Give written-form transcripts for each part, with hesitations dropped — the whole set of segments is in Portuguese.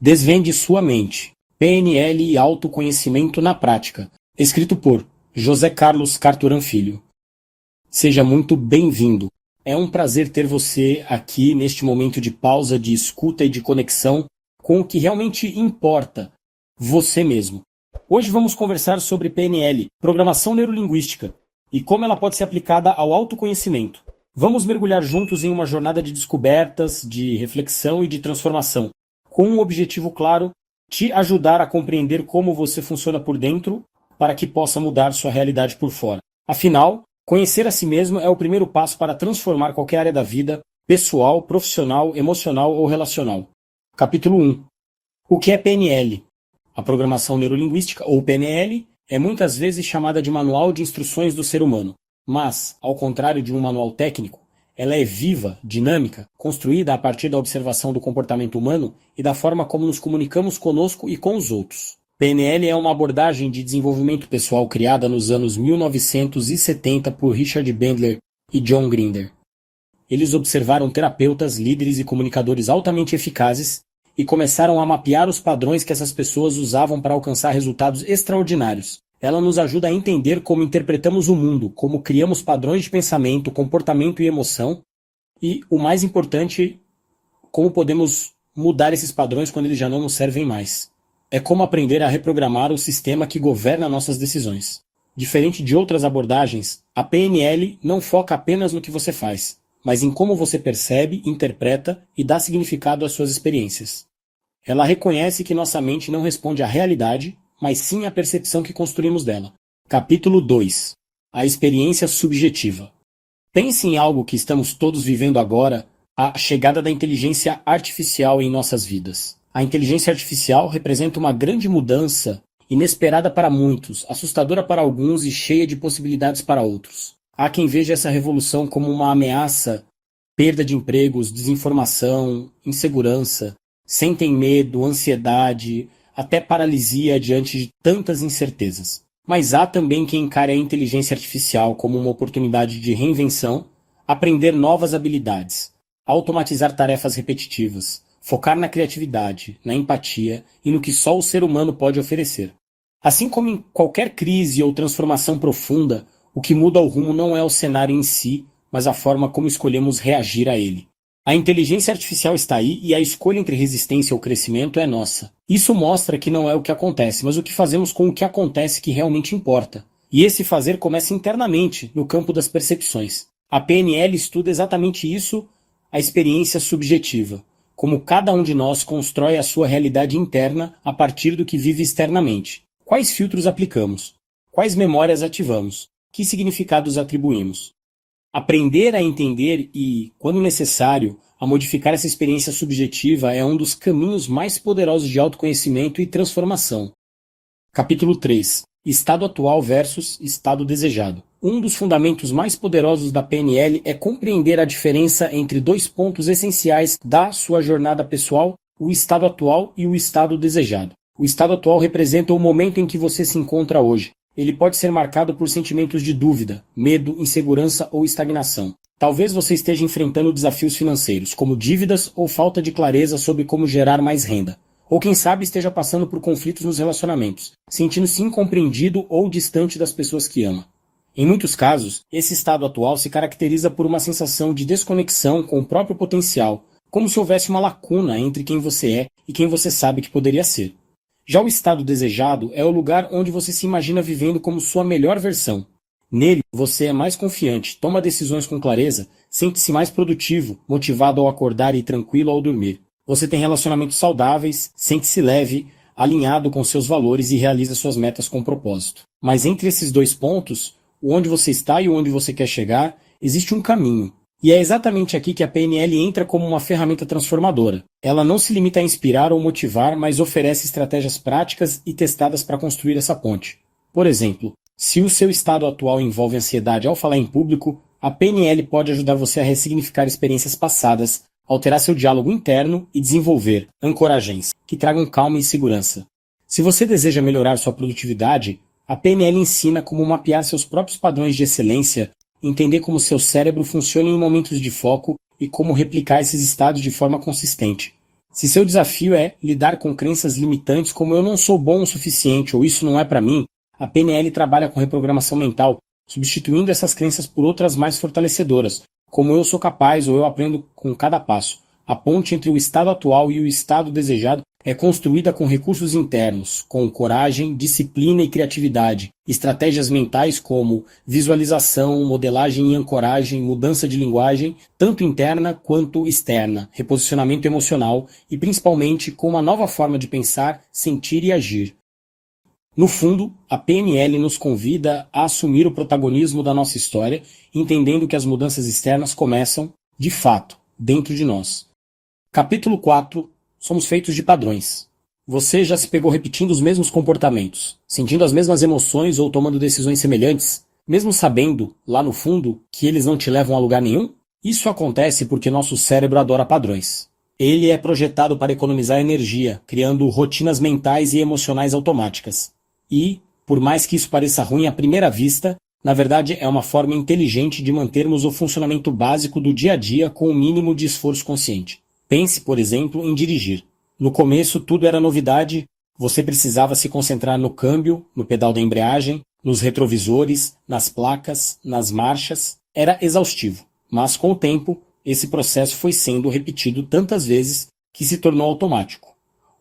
Desvende sua mente. PNL e autoconhecimento na prática. Escrito por José Carlos Carturan Filho. Seja muito bem-vindo. É um prazer ter você aqui neste momento de pausa, de escuta e de conexão com o que realmente importa, você mesmo. Hoje vamos conversar sobre PNL, Programação Neurolinguística, e como ela pode ser aplicada ao autoconhecimento. Vamos mergulhar juntos em uma jornada de descobertas, de reflexão e de transformação, com um objetivo claro: te ajudar a compreender como você funciona por dentro para que possa mudar sua realidade por fora. Afinal, conhecer a si mesmo é o primeiro passo para transformar qualquer área da vida, pessoal, profissional, emocional ou relacional. Capítulo 1. O que é PNL? A Programação Neurolinguística, ou PNL, é muitas vezes chamada de Manual de Instruções do Ser Humano, mas, ao contrário de um manual técnico, ela é viva, dinâmica, construída a partir da observação do comportamento humano e da forma como nos comunicamos conosco e com os outros. PNL é uma abordagem de desenvolvimento pessoal criada nos anos 1970 por Richard Bandler e John Grinder. Eles observaram terapeutas, líderes e comunicadores altamente eficazes e começaram a mapear os padrões que essas pessoas usavam para alcançar resultados extraordinários. Ela nos ajuda a entender como interpretamos o mundo, como criamos padrões de pensamento, comportamento e emoção, e, o mais importante, como podemos mudar esses padrões quando eles já não nos servem mais. É como aprender a reprogramar o sistema que governa nossas decisões. Diferente de outras abordagens, a PNL não foca apenas no que você faz, mas em como você percebe, interpreta e dá significado às suas experiências. Ela reconhece que nossa mente não responde à realidade, mas sim à percepção que construímos dela. Capítulo 2. A experiência subjetiva. Pense em algo que estamos todos vivendo agora, a chegada da inteligência artificial em nossas vidas. A inteligência artificial representa uma grande mudança, inesperada para muitos, assustadora para alguns e cheia de possibilidades para outros. Há quem veja essa revolução como uma ameaça, perda de empregos, desinformação, insegurança, sentem medo, ansiedade, até paralisia diante de tantas incertezas. Mas há também quem encare a inteligência artificial como uma oportunidade de reinvenção, aprender novas habilidades, automatizar tarefas repetitivas, focar na criatividade, na empatia e no que só o ser humano pode oferecer. Assim como em qualquer crise ou transformação profunda, o que muda o rumo não é o cenário em si, mas a forma como escolhemos reagir a ele. A inteligência artificial está aí e a escolha entre resistência ou crescimento é nossa. Isso mostra que não é o que acontece, mas o que fazemos com o que acontece que realmente importa. E esse fazer começa internamente, no campo das percepções. A PNL estuda exatamente isso, a experiência subjetiva, como cada um de nós constrói a sua realidade interna a partir do que vive externamente. Quais filtros aplicamos? Quais memórias ativamos? Que significados atribuímos? Aprender a entender e, quando necessário, a modificar essa experiência subjetiva é um dos caminhos mais poderosos de autoconhecimento e transformação. Capítulo 3. Estado atual versus estado desejado. Um dos fundamentos mais poderosos da PNL é compreender a diferença entre dois pontos essenciais da sua jornada pessoal, o estado atual e o estado desejado. O estado atual representa o momento em que você se encontra hoje. Ele pode ser marcado por sentimentos de dúvida, medo, insegurança ou estagnação. Talvez você esteja enfrentando desafios financeiros, como dívidas ou falta de clareza sobre como gerar mais renda. Ou quem sabe esteja passando por conflitos nos relacionamentos, sentindo-se incompreendido ou distante das pessoas que ama. Em muitos casos, esse estado atual se caracteriza por uma sensação de desconexão com o próprio potencial, como se houvesse uma lacuna entre quem você é e quem você sabe que poderia ser. Já o estado desejado é o lugar onde você se imagina vivendo como sua melhor versão. Nele, você é mais confiante, toma decisões com clareza, sente-se mais produtivo, motivado ao acordar e tranquilo ao dormir. Você tem relacionamentos saudáveis, sente-se leve, alinhado com seus valores e realiza suas metas com propósito. Mas entre esses dois pontos, o onde você está e o onde você quer chegar, existe um caminho. E é exatamente aqui que a PNL entra como uma ferramenta transformadora. Ela não se limita a inspirar ou motivar, mas oferece estratégias práticas e testadas para construir essa ponte. Por exemplo, se o seu estado atual envolve ansiedade ao falar em público, a PNL pode ajudar você a ressignificar experiências passadas, alterar seu diálogo interno e desenvolver ancoragens que tragam calma e segurança. Se você deseja melhorar sua produtividade, a PNL ensina como mapear seus próprios padrões de excelência, entender como seu cérebro funciona em momentos de foco e como replicar esses estados de forma consistente. Se seu desafio é lidar com crenças limitantes como eu não sou bom o suficiente ou isso não é para mim, a PNL trabalha com reprogramação mental, substituindo essas crenças por outras mais fortalecedoras, como eu sou capaz ou eu aprendo com cada passo. A ponte entre o estado atual e o estado desejado é construída com recursos internos, com coragem, disciplina e criatividade, estratégias mentais como visualização, modelagem e ancoragem, mudança de linguagem, tanto interna quanto externa, reposicionamento emocional e principalmente com uma nova forma de pensar, sentir e agir. No fundo, a PNL nos convida a assumir o protagonismo da nossa história, entendendo que as mudanças externas começam, de fato, dentro de nós. Capítulo 4. Somos feitos de padrões. Você já se pegou repetindo os mesmos comportamentos, sentindo as mesmas emoções ou tomando decisões semelhantes, mesmo sabendo, lá no fundo, que eles não te levam a lugar nenhum? Isso acontece porque nosso cérebro adora padrões. Ele é projetado para economizar energia, criando rotinas mentais e emocionais automáticas. E, por mais que isso pareça ruim à primeira vista, na verdade é uma forma inteligente de mantermos o funcionamento básico do dia a dia com o mínimo de esforço consciente. Pense, por exemplo, em dirigir. No começo tudo era novidade, você precisava se concentrar no câmbio, no pedal da embreagem, nos retrovisores, nas placas, nas marchas. Era exaustivo, mas com o tempo, esse processo foi sendo repetido tantas vezes que se tornou automático.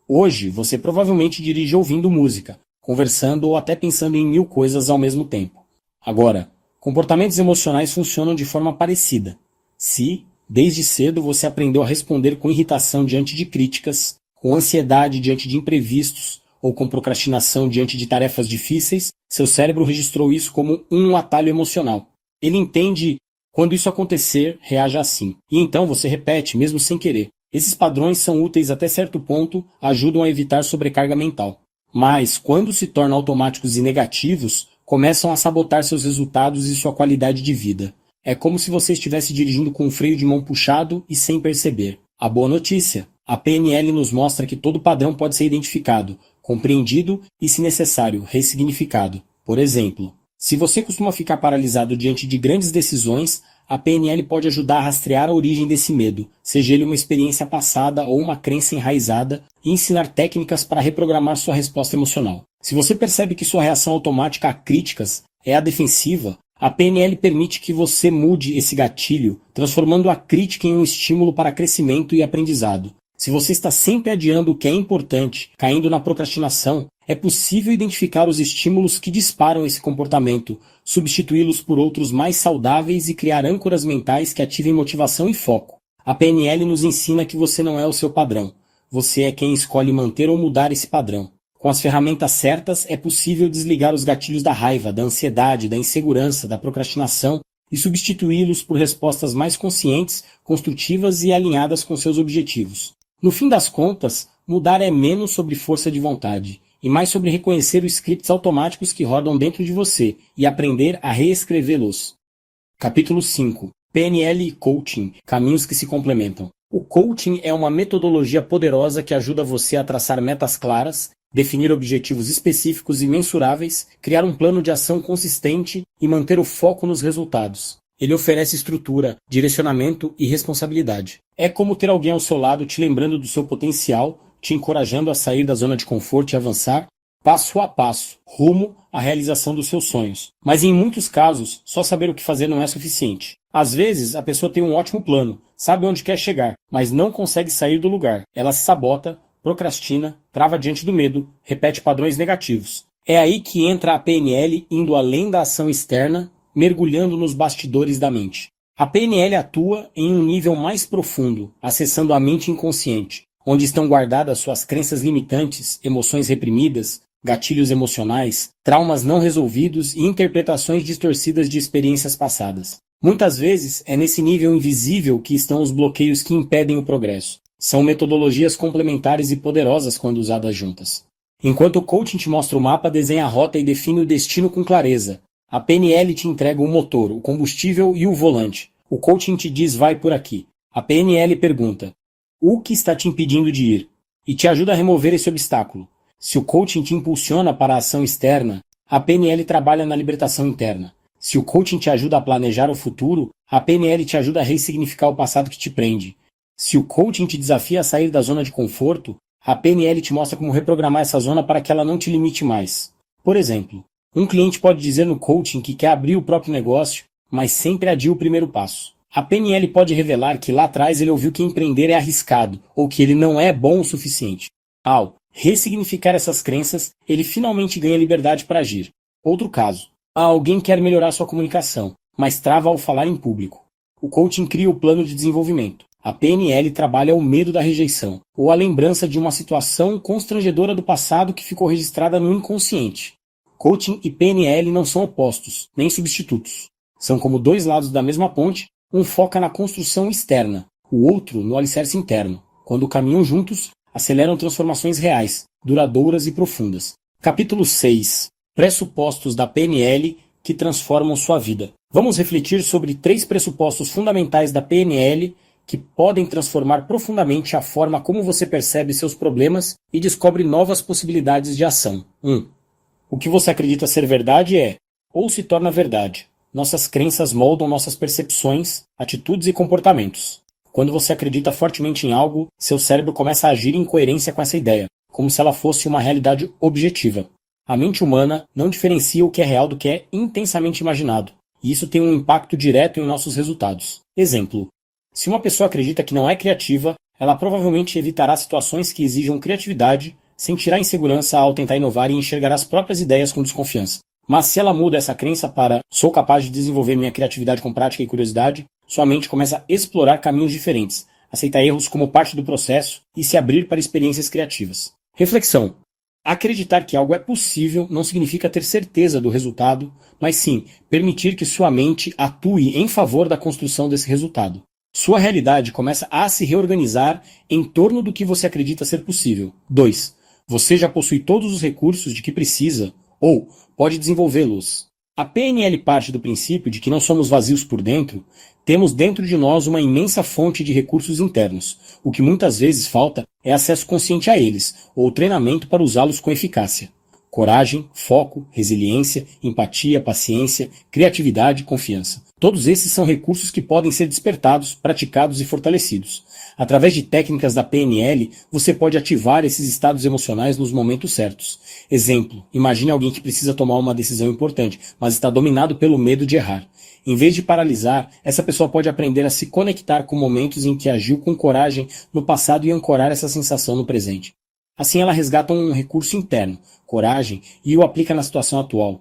Hoje, você provavelmente dirige ouvindo música, conversando ou até pensando em 1000 coisas ao mesmo tempo. Agora, comportamentos emocionais funcionam de forma parecida. Se, desde cedo, você aprendeu a responder com irritação diante de críticas, com ansiedade diante de imprevistos ou com procrastinação diante de tarefas difíceis, seu cérebro registrou isso como um atalho emocional. Ele entende quando isso acontecer, reaja assim. E então você repete, mesmo sem querer. Esses padrões são úteis até certo ponto, ajudam a evitar sobrecarga mental. Mas, quando se tornam automáticos e negativos, começam a sabotar seus resultados e sua qualidade de vida. É como se você estivesse dirigindo com o freio de mão puxado e sem perceber. A boa notícia: a PNL nos mostra que todo padrão pode ser identificado, compreendido e, se necessário, ressignificado. Por exemplo, se você costuma ficar paralisado diante de grandes decisões, a PNL pode ajudar a rastrear a origem desse medo, seja ele uma experiência passada ou uma crença enraizada, e ensinar técnicas para reprogramar sua resposta emocional. Se você percebe que sua reação automática a críticas é a defensiva, a PNL permite que você mude esse gatilho, transformando a crítica em um estímulo para crescimento e aprendizado. Se você está sempre adiando o que é importante, caindo na procrastinação, é possível identificar os estímulos que disparam esse comportamento, substituí-los por outros mais saudáveis e criar âncoras mentais que ativem motivação e foco. A PNL nos ensina que você não é o seu padrão. Você é quem escolhe manter ou mudar esse padrão. Com as ferramentas certas, é possível desligar os gatilhos da raiva, da ansiedade, da insegurança, da procrastinação e substituí-los por respostas mais conscientes, construtivas e alinhadas com seus objetivos. No fim das contas, mudar é menos sobre força de vontade e mais sobre reconhecer os scripts automáticos que rodam dentro de você e aprender a reescrevê-los. Capítulo 5. PNL e Coaching, caminhos que se complementam. O coaching é uma metodologia poderosa que ajuda você a traçar metas claras, definir objetivos específicos e mensuráveis, criar um plano de ação consistente e manter o foco nos resultados. Ele oferece estrutura, direcionamento e responsabilidade. É como ter alguém ao seu lado te lembrando do seu potencial, te encorajando a sair da zona de conforto e avançar, passo a passo, rumo à realização dos seus sonhos. Mas em muitos casos, só saber o que fazer não é suficiente. Às vezes, a pessoa tem um ótimo plano, sabe onde quer chegar, mas não consegue sair do lugar. Ela se sabota, procrastina, trava diante do medo, repete padrões negativos. É aí que entra a PNL indo além da ação externa, mergulhando nos bastidores da mente. A PNL atua em um nível mais profundo, acessando a mente inconsciente, onde estão guardadas suas crenças limitantes, emoções reprimidas, gatilhos emocionais, traumas não resolvidos e interpretações distorcidas de experiências passadas. Muitas vezes é nesse nível invisível que estão os bloqueios que impedem o progresso. São metodologias complementares e poderosas quando usadas juntas. Enquanto o coaching te mostra o mapa, desenha a rota e define o destino com clareza. A PNL te entrega o motor, o combustível e o volante. O coaching te diz vai por aqui. A PNL pergunta: o que está te impedindo de ir? E te ajuda a remover esse obstáculo. Se o coaching te impulsiona para a ação externa, a PNL trabalha na libertação interna. Se o coaching te ajuda a planejar o futuro, a PNL te ajuda a ressignificar o passado que te prende. Se o coaching te desafia a sair da zona de conforto, a PNL te mostra como reprogramar essa zona para que ela não te limite mais. Por exemplo, um cliente pode dizer no coaching que quer abrir o próprio negócio, mas sempre adia o primeiro passo. A PNL pode revelar que lá atrás ele ouviu que empreender é arriscado, ou que ele não é bom o suficiente. Ao ressignificar essas crenças, ele finalmente ganha liberdade para agir. Outro caso. Alguém quer melhorar sua comunicação, mas trava ao falar em público. O coaching cria o plano de desenvolvimento. A PNL trabalha o medo da rejeição, ou a lembrança de uma situação constrangedora do passado que ficou registrada no inconsciente. Coaching e PNL não são opostos, nem substitutos. São como dois lados da mesma ponte, um foca na construção externa, o outro no alicerce interno. Quando caminham juntos, aceleram transformações reais, duradouras e profundas. Capítulo 6. Pressupostos da PNL que transformam sua vida. Vamos refletir sobre 3 pressupostos fundamentais da PNL que podem transformar profundamente a forma como você percebe seus problemas e descobre novas possibilidades de ação. 1. O que você acredita ser verdade é, ou se torna verdade. Nossas crenças moldam nossas percepções, atitudes e comportamentos. Quando você acredita fortemente em algo, seu cérebro começa a agir em coerência com essa ideia, como se ela fosse uma realidade objetiva. A mente humana não diferencia o que é real do que é intensamente imaginado, e isso tem um impacto direto em nossos resultados. Exemplo: se uma pessoa acredita que não é criativa, ela provavelmente evitará situações que exijam criatividade, sentirá insegurança ao tentar inovar e enxergará as próprias ideias com desconfiança. Mas se ela muda essa crença para "sou capaz de desenvolver minha criatividade com prática e curiosidade", sua mente começa a explorar caminhos diferentes, aceitar erros como parte do processo e se abrir para experiências criativas. Reflexão: acreditar que algo é possível não significa ter certeza do resultado, mas sim permitir que sua mente atue em favor da construção desse resultado. Sua realidade começa a se reorganizar em torno do que você acredita ser possível. 2. Você já possui todos os recursos de que precisa, ou pode desenvolvê-los. A PNL parte do princípio de que não somos vazios por dentro, temos dentro de nós uma imensa fonte de recursos internos. O que muitas vezes falta é acesso consciente a eles, ou treinamento para usá-los com eficácia. Coragem, foco, resiliência, empatia, paciência, criatividade e confiança. Todos esses são recursos que podem ser despertados, praticados e fortalecidos. Através de técnicas da PNL, você pode ativar esses estados emocionais nos momentos certos. Exemplo: imagine alguém que precisa tomar uma decisão importante, mas está dominado pelo medo de errar. Em vez de paralisar, essa pessoa pode aprender a se conectar com momentos em que agiu com coragem no passado e ancorar essa sensação no presente. Assim ela resgata um recurso interno, coragem, e o aplica na situação atual.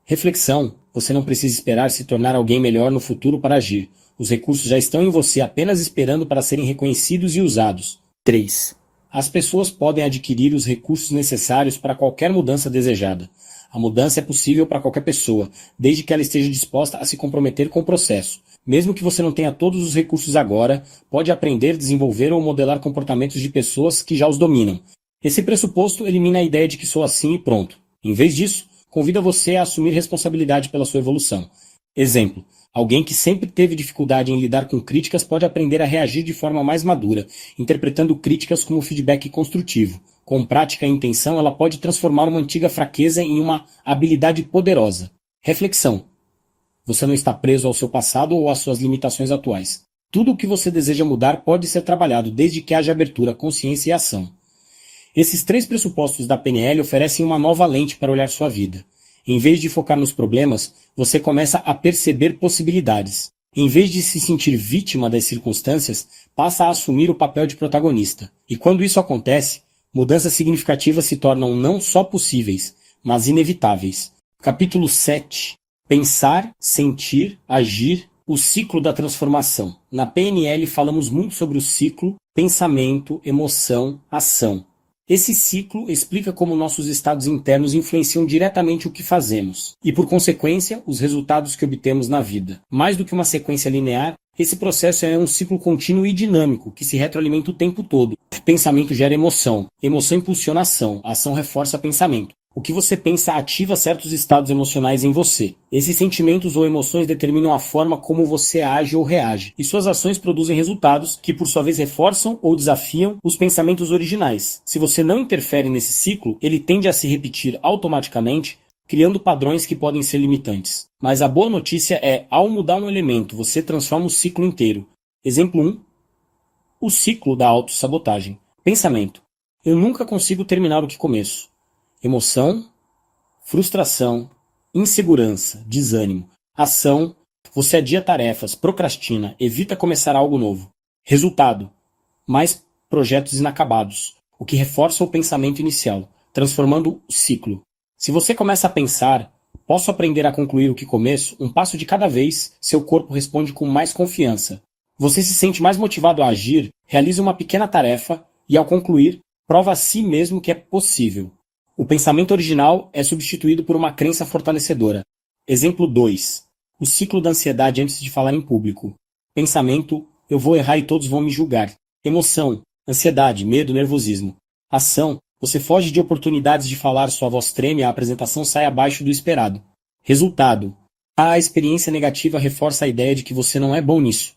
Reflexão: você não precisa esperar se tornar alguém melhor no futuro para agir. Os recursos já estão em você apenas esperando para serem reconhecidos e usados. 3. As pessoas podem adquirir os recursos necessários para qualquer mudança desejada. A mudança é possível para qualquer pessoa, desde que ela esteja disposta a se comprometer com o processo. Mesmo que você não tenha todos os recursos agora, pode aprender, desenvolver ou modelar comportamentos de pessoas que já os dominam. Esse pressuposto elimina a ideia de que sou assim e pronto. Em vez disso, convida você a assumir responsabilidade pela sua evolução. Exemplo: alguém que sempre teve dificuldade em lidar com críticas pode aprender a reagir de forma mais madura, interpretando críticas como feedback construtivo. Com prática e intenção, ela pode transformar uma antiga fraqueza em uma habilidade poderosa. Reflexão: você não está preso ao seu passado ou às suas limitações atuais. Tudo o que você deseja mudar pode ser trabalhado desde que haja abertura, consciência e ação. Esses 3 pressupostos da PNL oferecem uma nova lente para olhar sua vida. Em vez de focar nos problemas, você começa a perceber possibilidades. Em vez de se sentir vítima das circunstâncias, passa a assumir o papel de protagonista. E quando isso acontece, mudanças significativas se tornam não só possíveis, mas inevitáveis. Capítulo 7. Pensar, sentir, agir, o ciclo da transformação. Na PNL falamos muito sobre o ciclo, pensamento, emoção, ação. Esse ciclo explica como nossos estados internos influenciam diretamente o que fazemos, e por consequência, os resultados que obtemos na vida. Mais do que uma sequência linear, esse processo é um ciclo contínuo e dinâmico, que se retroalimenta o tempo todo. Pensamento gera emoção, emoção impulsiona a ação reforça pensamento. O que você pensa ativa certos estados emocionais em você. Esses sentimentos ou emoções determinam a forma como você age ou reage, e suas ações produzem resultados que, por sua vez, reforçam ou desafiam os pensamentos originais. Se você não interfere nesse ciclo, ele tende a se repetir automaticamente, criando padrões que podem ser limitantes. Mas a boa notícia é, ao mudar um elemento, você transforma o ciclo inteiro. Exemplo 1. O ciclo da autossabotagem. Pensamento. Eu nunca consigo terminar o que começo. Emoção, frustração, insegurança, desânimo. Ação. Você adia tarefas, procrastina, evita começar algo novo. Resultado. Mais projetos inacabados, o que reforça o pensamento inicial, transformando o ciclo. Se você começa a pensar, posso aprender a concluir o que começo, um passo de cada vez, seu corpo responde com mais confiança. Você se sente mais motivado a agir, realiza uma pequena tarefa e, ao concluir, prova a si mesmo que é possível. O pensamento original é substituído por uma crença fortalecedora. Exemplo 2. O ciclo da ansiedade antes de falar em público. Pensamento, eu vou errar e todos vão me julgar. Emoção, ansiedade, medo, nervosismo. Ação, você foge de oportunidades de falar, sua voz treme, a apresentação sai abaixo do esperado. Resultado, a experiência negativa reforça a ideia de que você não é bom nisso.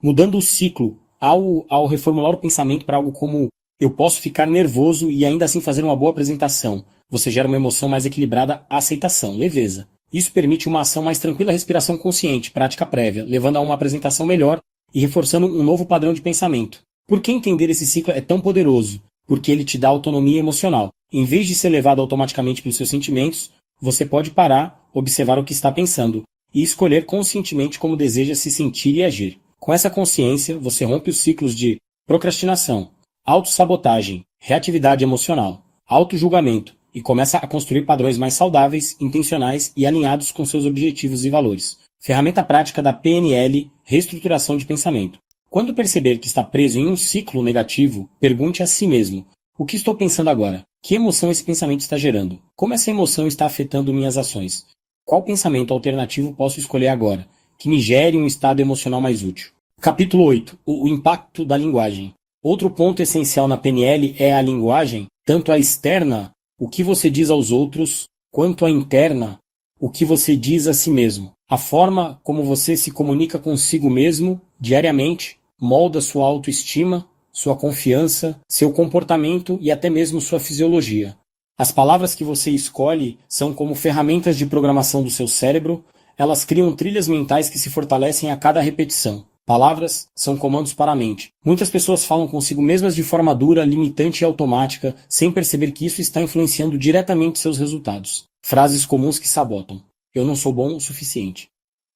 Mudando o ciclo, ao reformular o pensamento para algo como eu posso ficar nervoso e ainda assim fazer uma boa apresentação, você gera uma emoção mais equilibrada, aceitação, leveza. Isso permite uma ação mais tranquila, respiração consciente, prática prévia, levando a uma apresentação melhor e reforçando um novo padrão de pensamento. Por que entender esse ciclo é tão poderoso? Porque ele te dá autonomia emocional. Em vez de ser levado automaticamente pelos seus sentimentos, você pode parar, observar o que está pensando e escolher conscientemente como deseja se sentir e agir. Com essa consciência, você rompe os ciclos de procrastinação, autossabotagem, reatividade emocional, autojulgamento e começa a construir padrões mais saudáveis, intencionais e alinhados com seus objetivos e valores. Ferramenta prática da PNL, reestruturação de pensamento. Quando perceber que está preso em um ciclo negativo, pergunte a si mesmo: o que estou pensando agora? Que emoção esse pensamento está gerando? Como essa emoção está afetando minhas ações? Qual pensamento alternativo posso escolher agora, que me gere um estado emocional mais útil? Capítulo 8. O impacto da linguagem. Outro ponto essencial na PNL é a linguagem, tanto a externa, o que você diz aos outros, quanto a interna, o que você diz a si mesmo. A forma como você se comunica consigo mesmo diariamente molda sua autoestima, sua confiança, seu comportamento e até mesmo sua fisiologia. As palavras que você escolhe são como ferramentas de programação do seu cérebro, elas criam trilhas mentais que se fortalecem a cada repetição. Palavras são comandos para a mente. Muitas pessoas falam consigo mesmas de forma dura, limitante e automática, sem perceber que isso está influenciando diretamente seus resultados. Frases comuns que sabotam. Eu não sou bom o suficiente.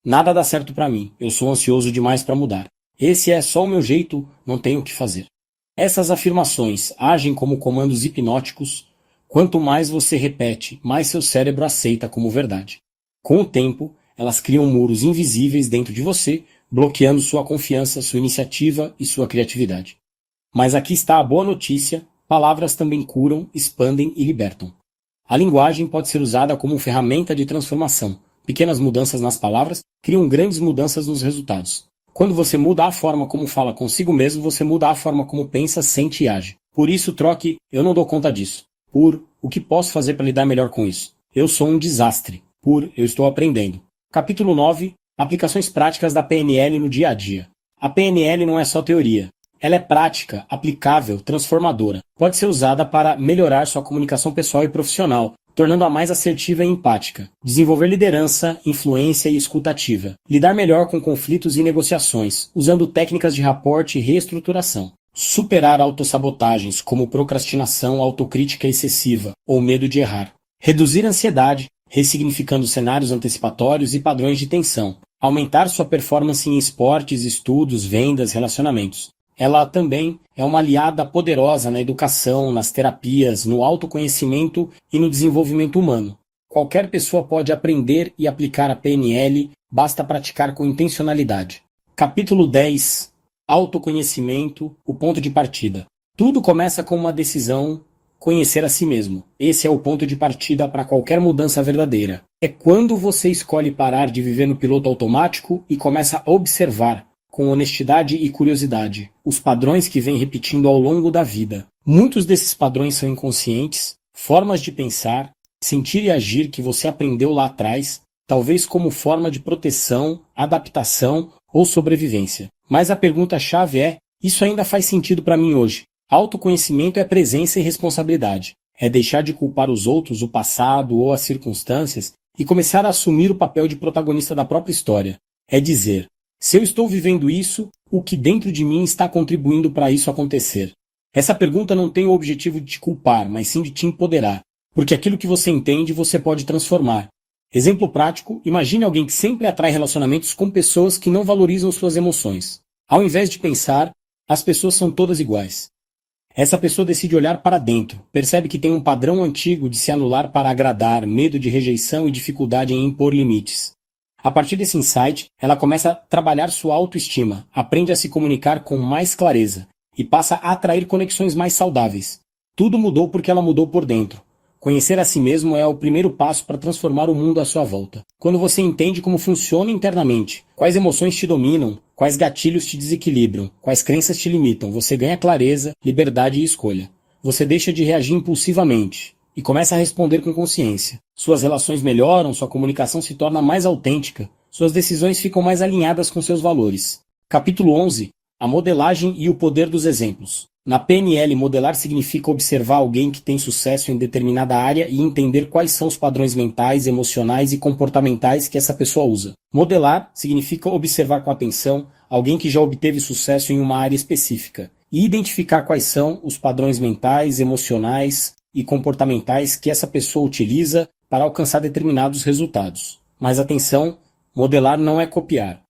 Nada dá certo para mim. Eu sou ansioso demais para mudar. Esse é só o meu jeito, não tenho o que fazer. Essas afirmações agem como comandos hipnóticos. Quanto mais você repete, mais seu cérebro aceita como verdade. Com o tempo, elas criam muros invisíveis dentro de você, bloqueando sua confiança, sua iniciativa e sua criatividade. Mas aqui está a boa notícia: palavras também curam, expandem e libertam. A linguagem pode ser usada como ferramenta de transformação. Pequenas mudanças nas palavras criam grandes mudanças nos resultados. Quando você muda a forma como fala consigo mesmo, você muda a forma como pensa, sente e age. Por isso, troque "eu não dou conta disso" por "o que posso fazer para lidar melhor com isso?" "Eu sou um desastre" por "eu estou aprendendo." Capítulo 9. Aplicações práticas da PNL no dia a dia. A PNL não é só teoria. Ela é prática, aplicável, transformadora. Pode ser usada para melhorar sua comunicação pessoal e profissional, tornando-a mais assertiva e empática. Desenvolver liderança, influência e escuta ativa. Lidar melhor com conflitos e negociações, usando técnicas de rapport e reestruturação. Superar autossabotagens, como procrastinação, autocrítica excessiva ou medo de errar. Reduzir a ansiedade, ressignificando cenários antecipatórios e padrões de tensão. Aumentar sua performance em esportes, estudos, vendas, relacionamentos. Ela também é uma aliada poderosa na educação, nas terapias, no autoconhecimento e no desenvolvimento humano. Qualquer pessoa pode aprender e aplicar a PNL, basta praticar com intencionalidade. Capítulo 10. Autoconhecimento, o ponto de partida. Tudo começa com uma decisão: conhecer a si mesmo. Esse é o ponto de partida para qualquer mudança verdadeira. É quando você escolhe parar de viver no piloto automático e começa a observar, com honestidade e curiosidade, os padrões que vem repetindo ao longo da vida. Muitos desses padrões são inconscientes, formas de pensar, sentir e agir que você aprendeu lá atrás, talvez como forma de proteção, adaptação ou sobrevivência. Mas a pergunta-chave é: isso ainda faz sentido para mim hoje? Autoconhecimento é presença e responsabilidade. É deixar de culpar os outros, o passado ou as circunstâncias e começar a assumir o papel de protagonista da própria história. É dizer: Se eu estou vivendo isso, o que dentro de mim está contribuindo para isso acontecer? Essa pergunta não tem o objetivo de te culpar, mas sim de te empoderar, porque aquilo que você entende você pode transformar. Exemplo prático, imagine alguém que sempre atrai relacionamentos com pessoas que não valorizam suas emoções. Ao invés de pensar, as pessoas são todas iguais. Essa pessoa decide olhar para dentro, percebe que tem um padrão antigo de se anular para agradar, medo de rejeição e dificuldade em impor limites. A partir desse insight, ela começa a trabalhar sua autoestima, aprende a se comunicar com mais clareza e passa a atrair conexões mais saudáveis. Tudo mudou porque ela mudou por dentro. Conhecer a si mesmo é o primeiro passo para transformar o mundo à sua volta. Quando você entende como funciona internamente, quais emoções te dominam, quais gatilhos te desequilibram, quais crenças te limitam, você ganha clareza, liberdade e escolha. Você deixa de reagir impulsivamente e começa a responder com consciência. Suas relações melhoram, sua comunicação se torna mais autêntica, suas decisões ficam mais alinhadas com seus valores. Capítulo 11. A modelagem e o poder dos exemplos. Na PNL, modelar significa observar alguém que tem sucesso em determinada área e entender quais são os padrões mentais, emocionais e comportamentais que essa pessoa usa. Modelar significa observar com atenção alguém que já obteve sucesso em uma área específica e identificar quais são os padrões mentais, emocionais e comportamentais que essa pessoa utiliza para alcançar determinados resultados. Mas atenção, modelar não é copiar.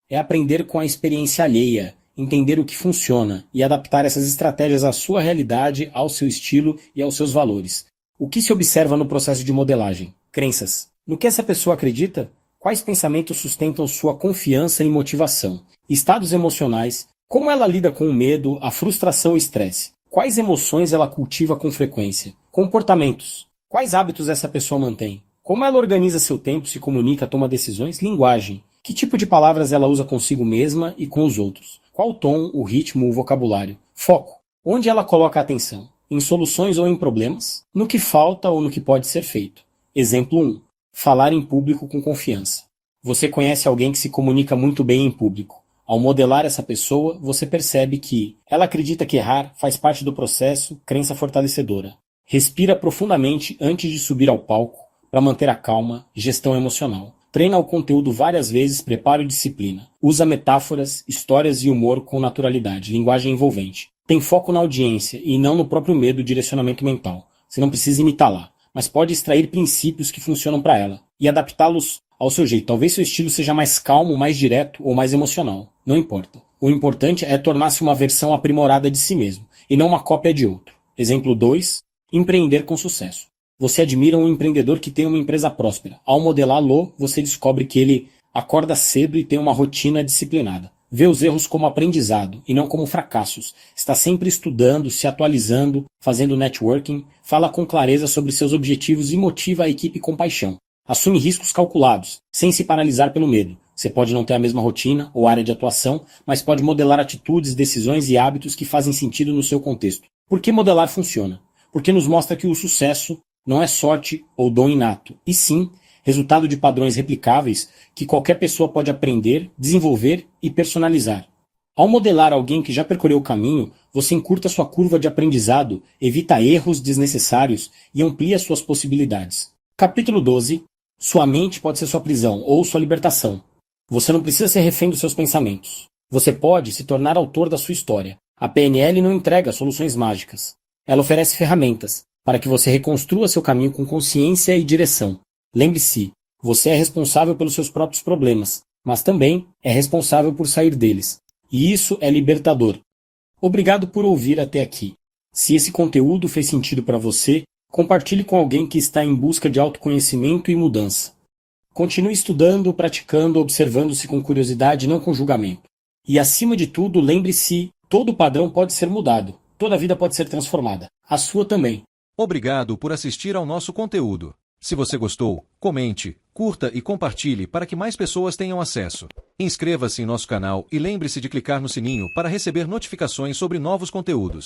É aprender com a experiência alheia, entender o que funciona e adaptar essas estratégias à sua realidade, ao seu estilo e aos seus valores. O que se observa no processo de modelagem? Crenças. No que essa pessoa acredita? Quais pensamentos sustentam sua confiança e motivação? Estados emocionais. Como ela lida com o medo, a frustração e o estresse? Quais emoções ela cultiva com frequência? Comportamentos. Quais hábitos essa pessoa mantém? Como ela organiza seu tempo, se comunica, toma decisões? Linguagem. Que tipo de palavras ela usa consigo mesma e com os outros? Qual o tom, o ritmo, o vocabulário? Foco. Onde ela coloca a atenção? Em soluções ou em problemas? No que falta ou no que pode ser feito? Exemplo 1. Falar em público com confiança. Você conhece alguém que se comunica muito bem em público. Ao modelar essa pessoa, você percebe que ela acredita que errar faz parte do processo, crença fortalecedora. Respira profundamente antes de subir ao palco para manter a calma, gestão emocional. Treina o conteúdo várias vezes, preparo e disciplina. Usa metáforas, histórias e humor com naturalidade, linguagem envolvente. Tem foco na audiência e não no próprio medo e direcionamento mental. Você não precisa imitá-la, mas pode extrair princípios que funcionam para ela e adaptá-los ao seu jeito. Talvez seu estilo seja mais calmo, mais direto ou mais emocional. Não importa. O importante é tornar-se uma versão aprimorada de si mesmo e não uma cópia de outro. Exemplo 2. Empreender com sucesso. Você admira um empreendedor que tem uma empresa próspera. Ao modelá-lo, você descobre que ele acorda cedo e tem uma rotina disciplinada. Vê os erros como aprendizado e não como fracassos. Está sempre estudando, se atualizando, fazendo networking, fala com clareza sobre seus objetivos e motiva a equipe com paixão. Assume riscos calculados, sem se paralisar pelo medo. Você pode não ter a mesma rotina ou área de atuação, mas pode modelar atitudes, decisões e hábitos que fazem sentido no seu contexto. Por que modelar funciona? Porque nos mostra que o sucesso não é sorte ou dom inato, e sim resultado de padrões replicáveis que qualquer pessoa pode aprender, desenvolver e personalizar. Ao modelar alguém que já percorreu o caminho, você encurta sua curva de aprendizado, evita erros desnecessários e amplia suas possibilidades. Capítulo 12. Sua mente pode ser sua prisão ou sua libertação. Você não precisa ser refém dos seus pensamentos. Você pode se tornar autor da sua história. A PNL não entrega soluções mágicas. Ela oferece ferramentas para que você reconstrua seu caminho com consciência e direção. Lembre-se, você é responsável pelos seus próprios problemas, mas também é responsável por sair deles. E isso é libertador. Obrigado por ouvir até aqui. Se esse conteúdo fez sentido para você, compartilhe com alguém que está em busca de autoconhecimento e mudança. Continue estudando, praticando, observando-se com curiosidade, não com julgamento. E acima de tudo, lembre-se, todo padrão pode ser mudado. Toda vida pode ser transformada. A sua também. Obrigado por assistir ao nosso conteúdo. Se você gostou, comente, curta e compartilhe para que mais pessoas tenham acesso. Inscreva-se em nosso canal e lembre-se de clicar no sininho para receber notificações sobre novos conteúdos.